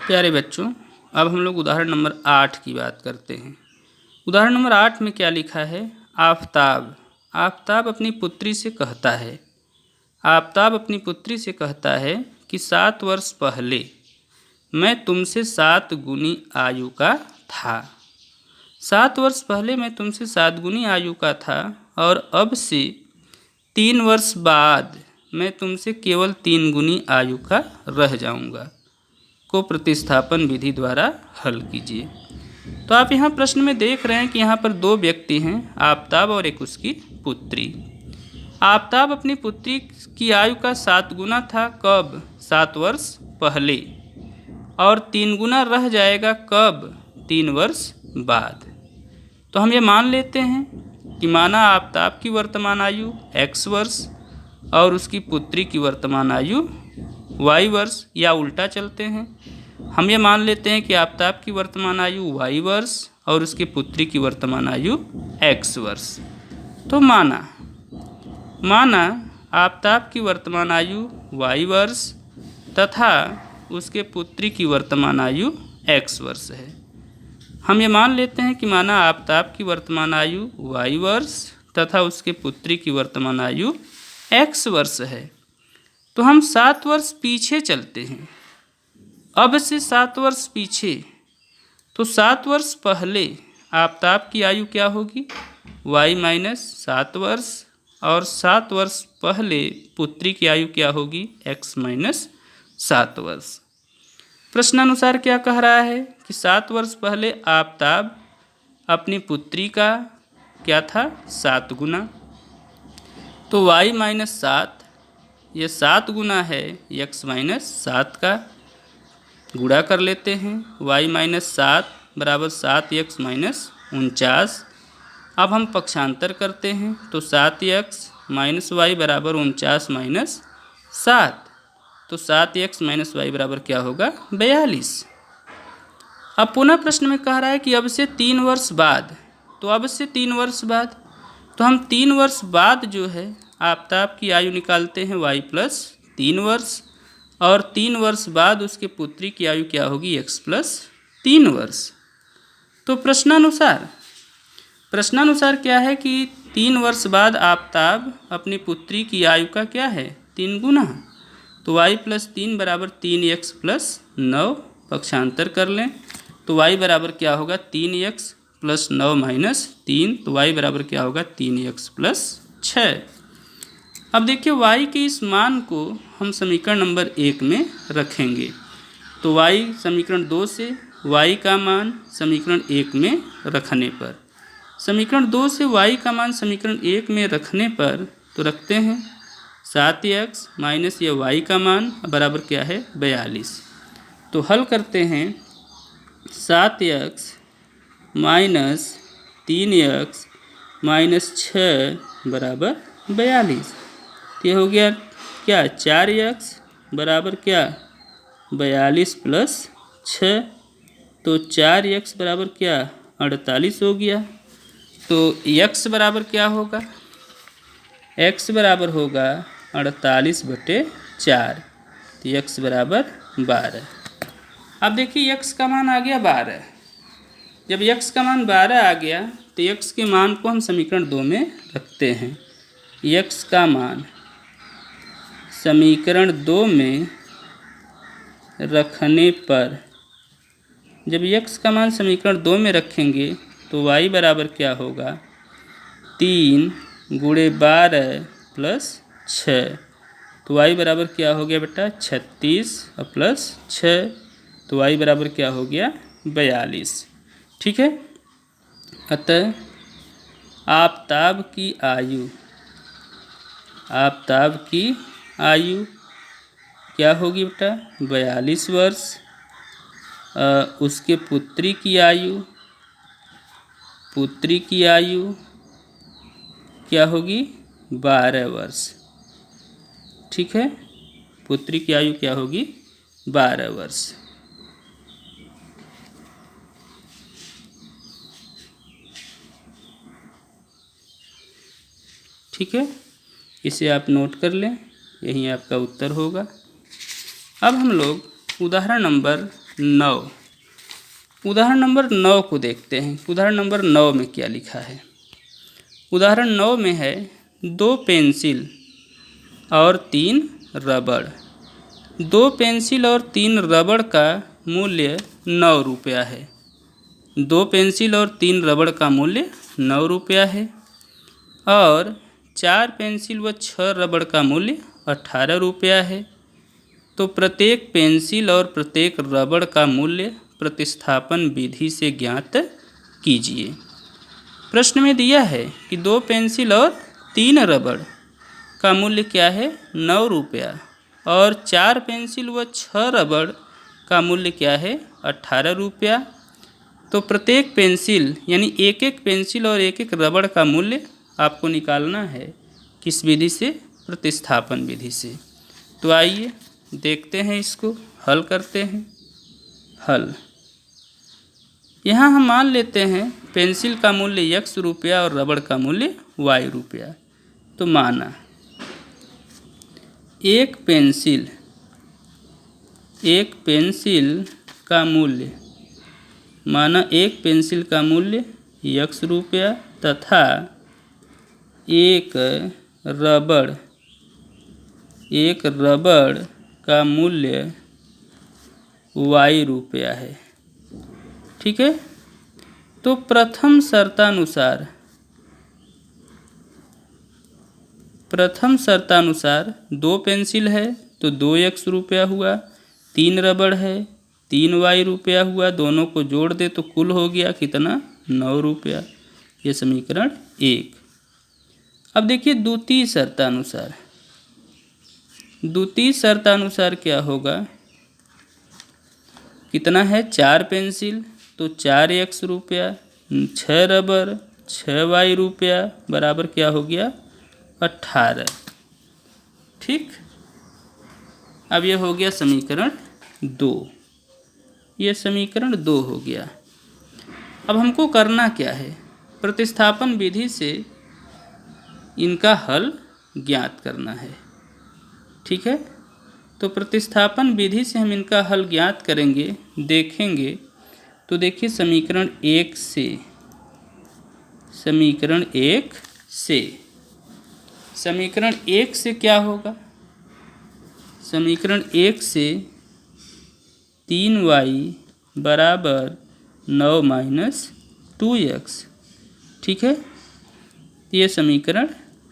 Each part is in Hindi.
प्यारे बच्चों, अब हम लोग उदाहरण नंबर 8 की बात करते हैं। उदाहरण नंबर 8 में क्या लिखा है? आफ़ताब अपनी पुत्री से कहता है, आफ़ताब अपनी पुत्री से कहता है कि 7 वर्ष पहले मैं तुमसे 7 गुनी आयु का था। 7 वर्ष पहले मैं तुमसे 7 गुनी आयु का था और अब से 3 वर्ष बाद मैं तुमसे केवल 3 गुनी आयु का रह जाऊंगा। को प्रतिस्थापन विधि द्वारा हल कीजिए। तो आप यहाँ प्रश्न में देख रहे हैं कि यहाँ पर 2 व्यक्ति हैं, आफ़ताब और एक उसकी पुत्री। आफ़ताब अपनी पुत्री की आयु का 7 गुना था, कब? 7 वर्ष पहले, और 3 गुना रह जाएगा कब? 3 वर्ष बाद। तो हम ये मान लेते हैं कि माना आफ़ताब की वर्तमान आयु x वर्ष और उसकी पुत्री की वर्तमान आयु y वर्ष, या उल्टा चलते हैं, हम ये मान लेते हैं कि आफ़ताब की वर्तमान आयु y वर्ष और उसकी पुत्री की वर्तमान आयु x वर्ष। तो माना आफ़ताब की वर्तमान आयु y वर्ष तथा उसके पुत्री की वर्तमान आयु x वर्ष है। हम ये मान लेते हैं कि माना आफ़ताब की वर्तमान आयु y वर्ष तथा उसके पुत्री की वर्तमान आयु x वर्ष है। तो हम 7 वर्ष पीछे चलते हैं। अब से 7 वर्ष पीछे, तो 7 वर्ष पहले आफ़ताब की आयु क्या होगी? y माइनस 7 वर्ष, और 7 वर्ष पहले पुत्री की आयु क्या होगी? x माइनस 7 वर्ष। प्रश्नानुसार क्या कह रहा है कि 7 वर्ष पहले आफ़ताब अपनी पुत्री का क्या था? 7 गुना। तो y माइनस 7, ये 7 गुना है x माइनस 7 का, गुणा कर लेते हैं। y माइनस 7 बराबर 7x माइनस 49। अब हम पक्षांतर करते हैं तो 7x माइनस y बराबर 49 माइनस 7, तो 7x माइनस y बराबर क्या होगा? 42। अब पुनः प्रश्न में कह रहा है कि अब से 3 वर्ष बाद, तो अब से 3 वर्ष बाद, तो हम 3 वर्ष बाद जो है आफ़ताब की आयु निकालते हैं y प्लस 3 वर्ष, और 3 वर्ष बाद उसके पुत्री की आयु क्या होगी? x प्लस 3 वर्ष। तो प्रश्नानुसार क्या है कि 3 वर्ष बाद आफ़ताब अपनी पुत्री की आयु का क्या है? 3 गुना। तो y प्लस 3 बराबर 3x प्लस 9, पक्षांतर कर लें तो y बराबर क्या होगा? 3x प्लस 9 माइनस 3, तो y बराबर क्या होगा? 3x plus 6। अब देखिए y के इस मान को हम समीकरण नंबर 1 में रखेंगे। तो y समीकरण 2 से y का मान समीकरण 1 में रखने पर, समीकरण 2 से y का मान समीकरण 1 में रखने पर, तो रखते हैं 7x माइनस ये y का मान बराबर क्या है? 42। तो हल करते हैं 7x माइनस 3x माइनस 6 बराबर 42। ये हो गया क्या? 4x बराबर क्या? 42 प्लस 6, तो 4x बराबर क्या? 48 हो गया। तो x बराबर क्या होगा? x बराबर होगा 48/4, तो x बराबर 12। अब देखिए x का मान आ गया 12। जब x का मान 12 आ गया तो x के मान को हम समीकरण 2 में रखते हैं। x का मान समीकरण 2 में रखने पर, जब x का मान समीकरण 2 में रखेंगे तो y बराबर क्या होगा? 3 गुणे 12 प्लस 6, तो y बराबर क्या हो गया बेटा? 36 प्लस 6, तो y बराबर क्या हो गया? 42। ठीक है। अतः आफ़ताब की आयु क्या होगी बेटा? 42 वर्ष। उसके पुत्री की आयु क्या होगी? 12 वर्ष। ठीक है, पुत्री की आयु क्या होगी? 12 वर्ष। ठीक है, इसे आप नोट कर लें, यही आपका उत्तर होगा। अब हम लोग उदाहरण नंबर 9। उदाहरण नंबर 9 को देखते हैं। उदाहरण नंबर 9 में क्या लिखा है। उदाहरण 9 में है 2 पेंसिल और 3 रबड़। 2 पेंसिल और 3 रबड़ का मूल्य 9 रुपया है। 2 पेंसिल और 3 रबड़ का मूल्य 9 रुपया है और 4 पेंसिल व 6 रबड़ का मूल्य 18 रुपया है। तो प्रत्येक पेंसिल और प्रत्येक रबड़ का मूल्य प्रतिस्थापन विधि से ज्ञात कीजिए। प्रश्न में दिया है कि 2 पेंसिल और 3 रबड़ का मूल्य क्या है 9 रुपया और 4 पेंसिल व 6 रबड़ का मूल्य क्या है 18 रुपया। तो प्रत्येक पेंसिल यानी एक एक पेंसिल और एक एक रबड़ का मूल्य आपको निकालना है किस विधि से, प्रतिस्थापन विधि से। तो आइए देखते हैं, इसको हल करते हैं। हल यहाँ हम मान लेते हैं पेंसिल का मूल्य x रुपया और रबड़ का मूल्य y रुपया। तो माना एक पेंसिल का मूल्य, माना एक पेंसिल का मूल्य x रुपया तथा एक रबड़ का मूल्य y रुपया है। ठीक है। तो प्रथम शर्तानुसार 2 पेंसिल है तो 2x रुपया हुआ, 3 रबड़ है 3y रुपया हुआ, दोनों को जोड़ दे तो कुल हो गया कितना 9 रुपया। ये समीकरण 1। अब देखिए द्वितीय शर्तानुसार क्या होगा, कितना है 4 पेंसिल तो 4x रुपया, 6 रबड़ 6y रुपया बराबर क्या हो गया 18। ठीक। अब ये हो गया समीकरण 2। ये समीकरण 2 हो गया। अब हमको करना क्या है, प्रतिस्थापन विधि से इनका हल ज्ञात करना है। ठीक है। तो प्रतिस्थापन विधि से हम इनका हल ज्ञात करेंगे, देखेंगे। तो देखिए समीकरण 1 से क्या होगा, समीकरण 1 से 3y बराबर 9 माइनस 2x। ठीक है। ये समीकरण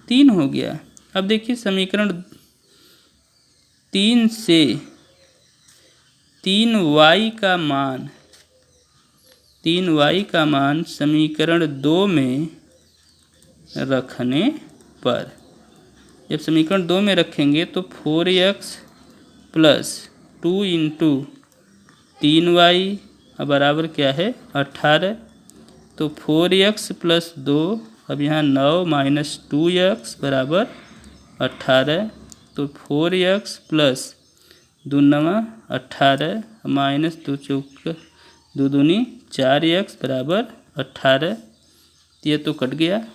3 हो गया। अब देखिए समीकरण 3 से 3y का मान समीकरण 2 में रखने पर, जब समीकरण 2 में रखेंगे तो 4x प्लस 2 इंटू 3y बराबर क्या है 18। तो 4x प्लस 2, अब यहाँ 9 माइनस 2x बराबर 18। तो 4x प्लस 2 नवा 18 माइनस 2 चौक 2 दूनी 4x बराबर 18। ये तो कट गया।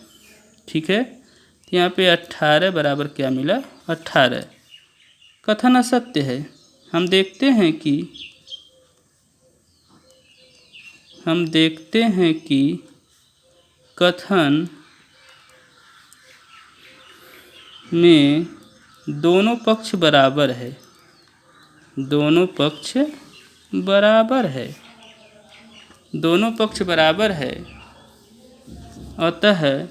ठीक है। तो यहाँ पे 18 बराबर क्या मिला 18। कथन असत्य है। हम देखते हैं कि कथन में दोनों पक्ष बराबर है, दोनों पक्ष बराबर है। अतः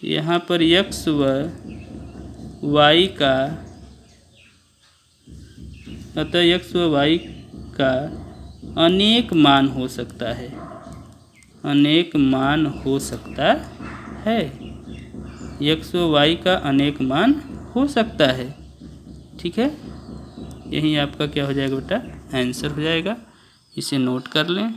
यहाँ पर x व y का अनेक मान हो सकता है, x व y का अनेक मान हो सकता है। ठीक है। यही आपका क्या हो जाएगा बेटा, आंसर हो जाएगा। इसे नोट कर लें।